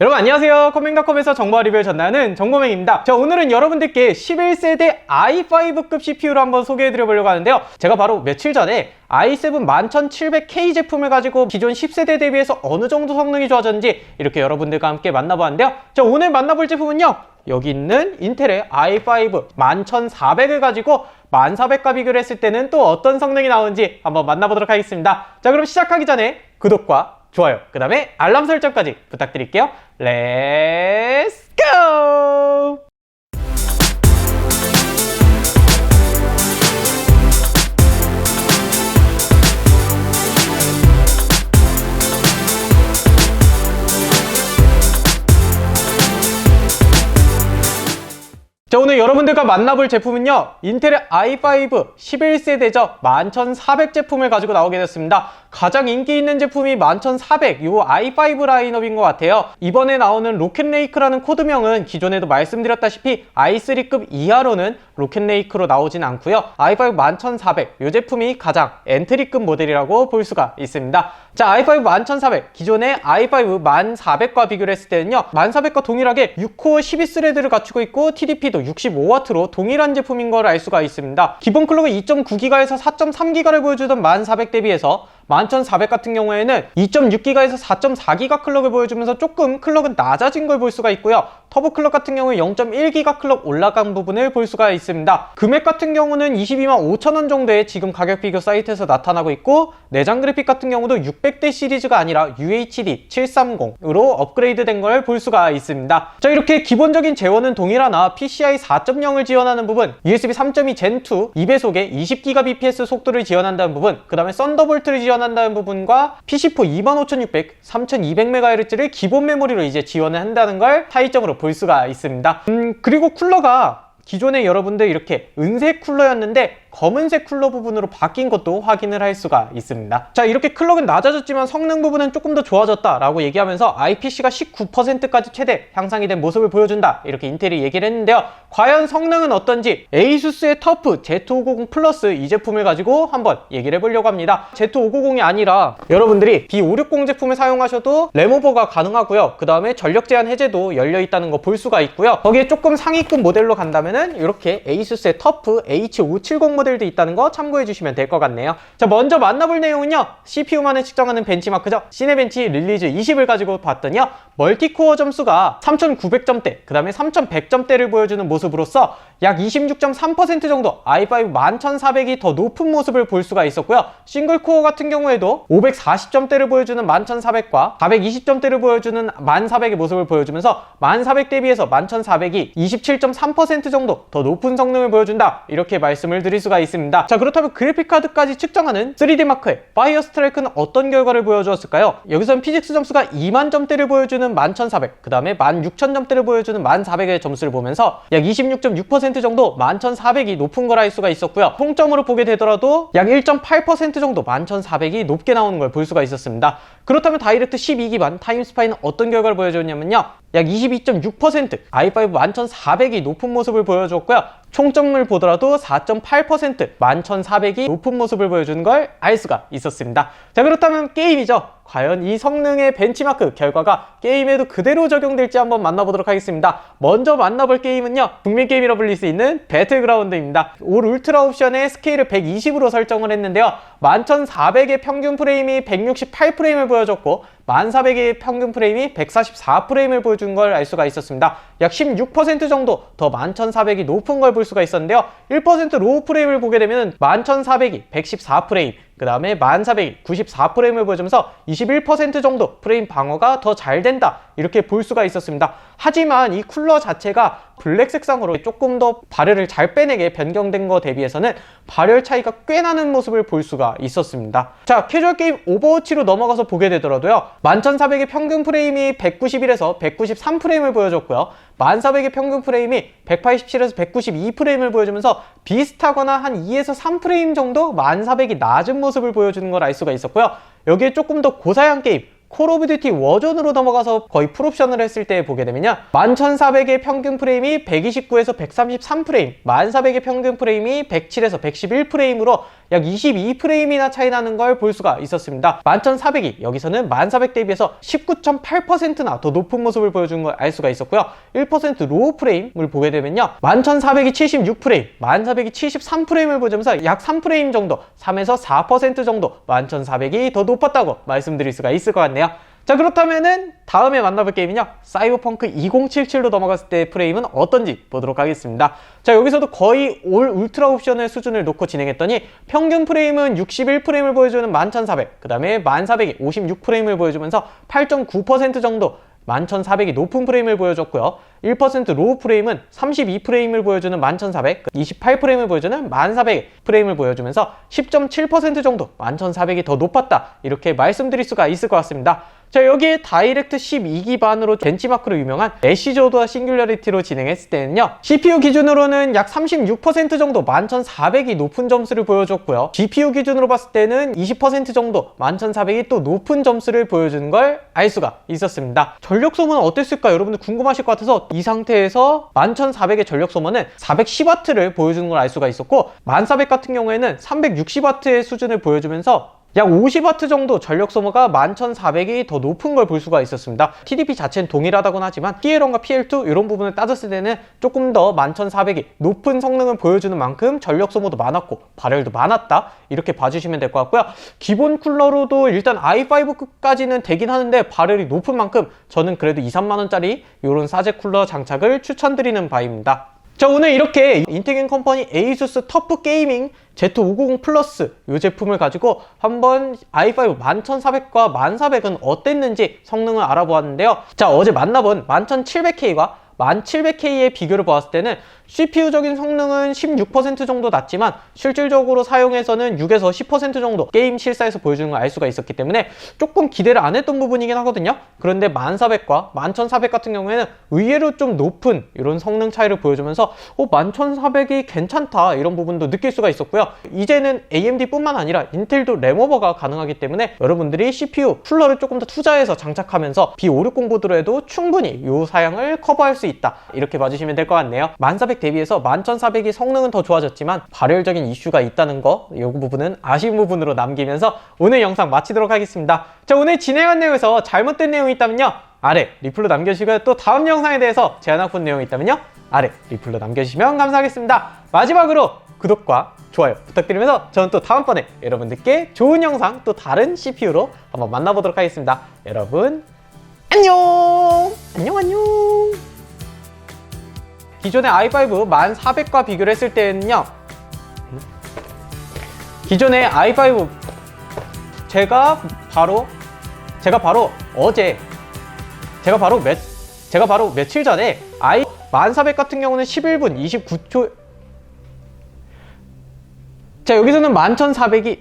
여러분 안녕하세요. 커맹닷컴에서 정보와 리뷰를 전하는 정보맹입니다. 자, 오늘은 여러분들께 11세대 i5급 CPU를 한번 소개해드려 보려고 하는데요. 제가 바로 며칠 전에 i7 11700K 제품을 가지고 기존 10세대 대비해서 어느 정도 성능이 좋아졌는지 이렇게 여러분들과 함께 만나보았는데요. 자, 오늘 만나볼 제품은요, 여기 있는 인텔의 i5 11400을 가지고 1400과 비교를 했을 때는 또 어떤 성능이 나오는지 한번 만나보도록 하겠습니다. 자, 그럼 시작하기 전에 구독과 좋아요, 그 다음에 알람 설정까지 부탁드릴게요. 렛츠 고! 자, 오늘 여러분들과 만나볼 제품은요, 인텔의 i5 11세대죠 11400 제품을 가지고 나오게 됐습니다. 가장 인기 있는 제품이 11400, 요 i5 라인업인 것 같아요. 이번에 나오는 로켓레이크라는 코드명은 기존에도 말씀드렸다시피 i3급 이하로는 로켓레이크로 나오진 않고요. i5 11400, 요 제품이 가장 엔트리급 모델이라고 볼 수가 있습니다. 자, i5 11400, 기존의 i5 1400과 비교를 했을 때는요, 1400과 동일하게 6코어 12스레드를 갖추고 있고 TDP도 65W로 동일한 제품인 걸 알 수가 있습니다. 기본 클럭은 2.9GHz에서 4.3GHz를 보여주던 1400 대비해서 11400 같은 경우에는 2.6GHz에서 4.4GHz 클럭을 보여주면서 조금 클럭은 낮아진 걸 볼 수가 있고요. 터보 클럭 같은 경우에 0.1GHz 클럭 올라간 부분을 볼 수가 있습니다. 금액 같은 경우는 225,000원 정도의 지금 가격 비교 사이트에서 나타나고 있고, 내장 그래픽 같은 경우도 600대 시리즈가 아니라 UHD 730으로 업그레이드 된 걸 볼 수가 있습니다. 자, 이렇게 기본적인 재원은 동일하나 PCI 4.0을 지원하는 부분, USB 3.2 Gen2 2배속의 20GBps 속도를 지원한다는 부분, 그 다음에 썬더볼트를 지원한다는 부분과 PC4 25600, 3200MHz를 기본 메모리로 이제 지원을 한다는 걸 차이점으로 볼 수가 있습니다. 그리고 쿨러가 기존에 여러분들 이렇게 은색 쿨러였는데 검은색 쿨러 부분으로 바뀐 것도 확인을 할 수가 있습니다. 자, 이렇게 클럭은 낮아졌지만 성능 부분은 조금 더 좋아졌다 라고 얘기하면서 IPC가 19%까지 최대 향상이 된 모습을 보여준다, 이렇게 인텔이 얘기를 했는데요. 과연 성능은 어떤지 에이수스의 터프 Z590 플러스 이 제품을 가지고 한번 얘기를 해보려고 합니다. Z590이 아니라 여러분들이 B560 제품을 사용하셔도 램오버가 가능하고요. 그 다음에 전력 제한 해제도 열려있다는 거 볼 수가 있고요. 거기에 조금 상위급 모델로 간다면은 이렇게 에이수스의 터프 H570 모델도 있다는 거 참고해 주시면 될 것 같네요. 자, 먼저 만나볼 내용은요, CPU만을 측정하는 벤치마크죠. 시네벤치 릴리즈 20을 가지고 봤더니요, 멀티코어 점수가 3900점대, 그 다음에 3100점대를 보여주는 모습으로서 약 26.3% 정도 i5 11400이 더 높은 모습을 볼 수가 있었고요. 싱글코어 같은 경우에도 540점대를 보여주는 11400과 420점대를 보여주는 1400의 모습을 보여주면서 1400 대비해서 11400이 27.3% 정도 더 높은 성능을 보여준다, 이렇게 말씀을 드릴 수가 있습니다. 자, 그렇다면 그래픽카드까지 측정하는 3D마크의 파이어스트라이크는 어떤 결과를 보여주었을까요? 여기서는 피직스 점수가 2만 점대를 보여주는 11400, 그 다음에 16000점대를 보여주는 1400의 점수를 보면서 약 26.6% 정도 11400이 높은 걸 알 수가 있었고요. 총점으로 보게 되더라도 약 1.8% 정도 11400이 높게 나오는 걸 볼 수가 있었습니다. 그렇다면 다이렉트 12 기반 타임스파이는 어떤 결과를 보여줬냐면요, 약 22.6% i5 11400이 높은 모습을 보여줬고요. 총점을 보더라도 4.8% 11400이 높은 모습을 보여주는 걸 알 수가 있었습니다. 자, 그렇다면 게임이죠. 과연 이 성능의 벤치마크 결과가 게임에도 그대로 적용될지 한번 만나보도록 하겠습니다. 먼저 만나볼 게임은요, 국민게임이라 불릴 수 있는 배틀그라운드입니다. 올 울트라 옵션에 스케일을 120으로 설정을 했는데요, 11400의 평균 프레임이 168프레임을 보여줬고 1400의 평균 프레임이 144프레임을 보여준 걸 알 수가 있었습니다. 약 16% 정도 더 11400이 높은 걸 볼 수가 있었는데요, 1% 로우 프레임을 보게 되면 11400이 114프레임, 그 다음에 1400이 94프레임을 보여주면서 21% 정도 프레임 방어가 더 잘 된다, 이렇게 볼 수가 있었습니다. 하지만 이 쿨러 자체가 블랙 색상으로 조금 더 발열을 잘 빼내게 변경된 거 대비해서는 발열 차이가 꽤 나는 모습을 볼 수가 있었습니다. 자, 캐주얼 게임 오버워치로 넘어가서 보게 되더라도요, 11400의 평균 프레임이 191에서 193프레임을 보여줬고요, 1400의 평균 프레임이 187에서 192프레임을 보여주면서 비슷하거나 한 2에서 3프레임 정도 1400이 낮은 모습을 보여주는 걸 알 수가 있었고요. 여기에 조금 더 고사양 게임, 콜 오브 듀티 워존으로 넘어가서 거의 풀옵션을 했을 때 보게 되면요, 11400의 평균 프레임이 129에서 133프레임, 1400의 평균 프레임이 107에서 111프레임으로 약 22프레임이나 차이 나는 걸 볼 수가 있었습니다. 11400이 여기서는 1400 대비해서 19.8%나 더 높은 모습을 보여주는 걸 알 수가 있었고요. 1% 로우 프레임을 보게 되면요, 11400이 76프레임, 1400이 73프레임을 보여주면서 약 3프레임 정도, 3에서 4% 정도 11400이 더 높았다고 말씀드릴 수가 있을 것 같네요. 자, 그렇다면은 다음에 만나볼 게임은요, 사이버펑크 2077로 넘어갔을 때 프레임은 어떤지 보도록 하겠습니다. 자, 여기서도 거의 올 울트라 옵션의 수준을 놓고 진행했더니 평균 프레임은 61프레임을 보여주는 11400, 그 다음에 1400이 56프레임을 보여주면서 8.9% 정도 11400이 높은 프레임을 보여줬고요. 1% 로우 프레임은 32프레임을 보여주는 11400, 28프레임을 보여주는 1400 프레임을 보여주면서 10.7% 정도 11400이 더 높았다, 이렇게 말씀드릴 수가 있을 것 같습니다. 자, 여기에 다이렉트 12 기반으로 벤치마크로 유명한 애쉬 조드와 싱귤러리티로 진행했을 때는요, CPU 기준으로는 약 36% 정도 11400이 높은 점수를 보여줬고요. GPU 기준으로 봤을 때는 20% 정도 11400이 또 높은 점수를 보여주는 걸 알 수가 있었습니다. 전력 소모는 어땠을까 여러분들 궁금하실 것 같아서 이 상태에서 11400의 전력 소모는 410W를 보여주는 걸 알 수가 있었고, 1400 같은 경우에는 360W의 수준을 보여주면서 약 50W 정도 전력 소모가 11400이 더 높은 걸 볼 수가 있었습니다. TDP 자체는 동일하다고는 하지만 PL1과 PL2 이런 부분을 따졌을 때는 조금 더 11400이 높은 성능을 보여주는 만큼 전력 소모도 많았고 발열도 많았다, 이렇게 봐주시면 될 것 같고요. 기본 쿨러로도 일단 i5급까지는 되긴 하는데 발열이 높은 만큼 저는 그래도 2~3만원짜리 이런 사제 쿨러 장착을 추천드리는 바입니다. 자, 오늘 이렇게 인텔 컴퍼니 에이수스 터프 게이밍 Z590 플러스 이 제품을 가지고 한번 i5 11400과 1400은 어땠는지 성능을 알아보았는데요. 자, 어제 만나본 11700K와 1700K의 비교를 보았을 때는 CPU적인 성능은 16% 정도 낮지만 실질적으로 사용해서는 6에서 10% 정도 게임 실사에서 보여주는 걸 알 수가 있었기 때문에 조금 기대를 안 했던 부분이긴 하거든요. 그런데 1400과 11400 같은 경우에는 의외로 좀 높은 이런 성능 차이를 보여주면서 11400이 괜찮다, 이런 부분도 느낄 수가 있었고요. 이제는 AMD 뿐만 아니라 인텔도 램오버가 가능하기 때문에 여러분들이 CPU 쿨러를 조금 더 투자해서 장착하면서 B560 보드로 해도 충분히 이 사양을 커버할 수 있다, 이렇게 봐주시면 될 것 같네요. 1400 대비해서 11400이 성능은 더 좋아졌지만 발열적인 이슈가 있다는 거, 이 부분은 아쉬운 부분으로 남기면서 오늘 영상 마치도록 하겠습니다. 자, 오늘 진행한 내용에서 잘못된 내용이 있다면요, 아래 리플로 남겨주시고요. 또 다음 영상에 대해서 제안하고 내용이 있다면요, 아래 리플로 남겨주시면 감사하겠습니다. 마지막으로 구독과 좋아요 부탁드리면서 저는 또 다음번에 여러분들께 좋은 영상, 또 다른 CPU로 한번 만나보도록 하겠습니다. 여러분 안녕! 안녕. 기존의 i5 1400과 비교를 했을 때는요, 기존의 i5 제가 바로 며칠 전에 1400 같은 경우는 11분 29초. 자, 여기서는 11400이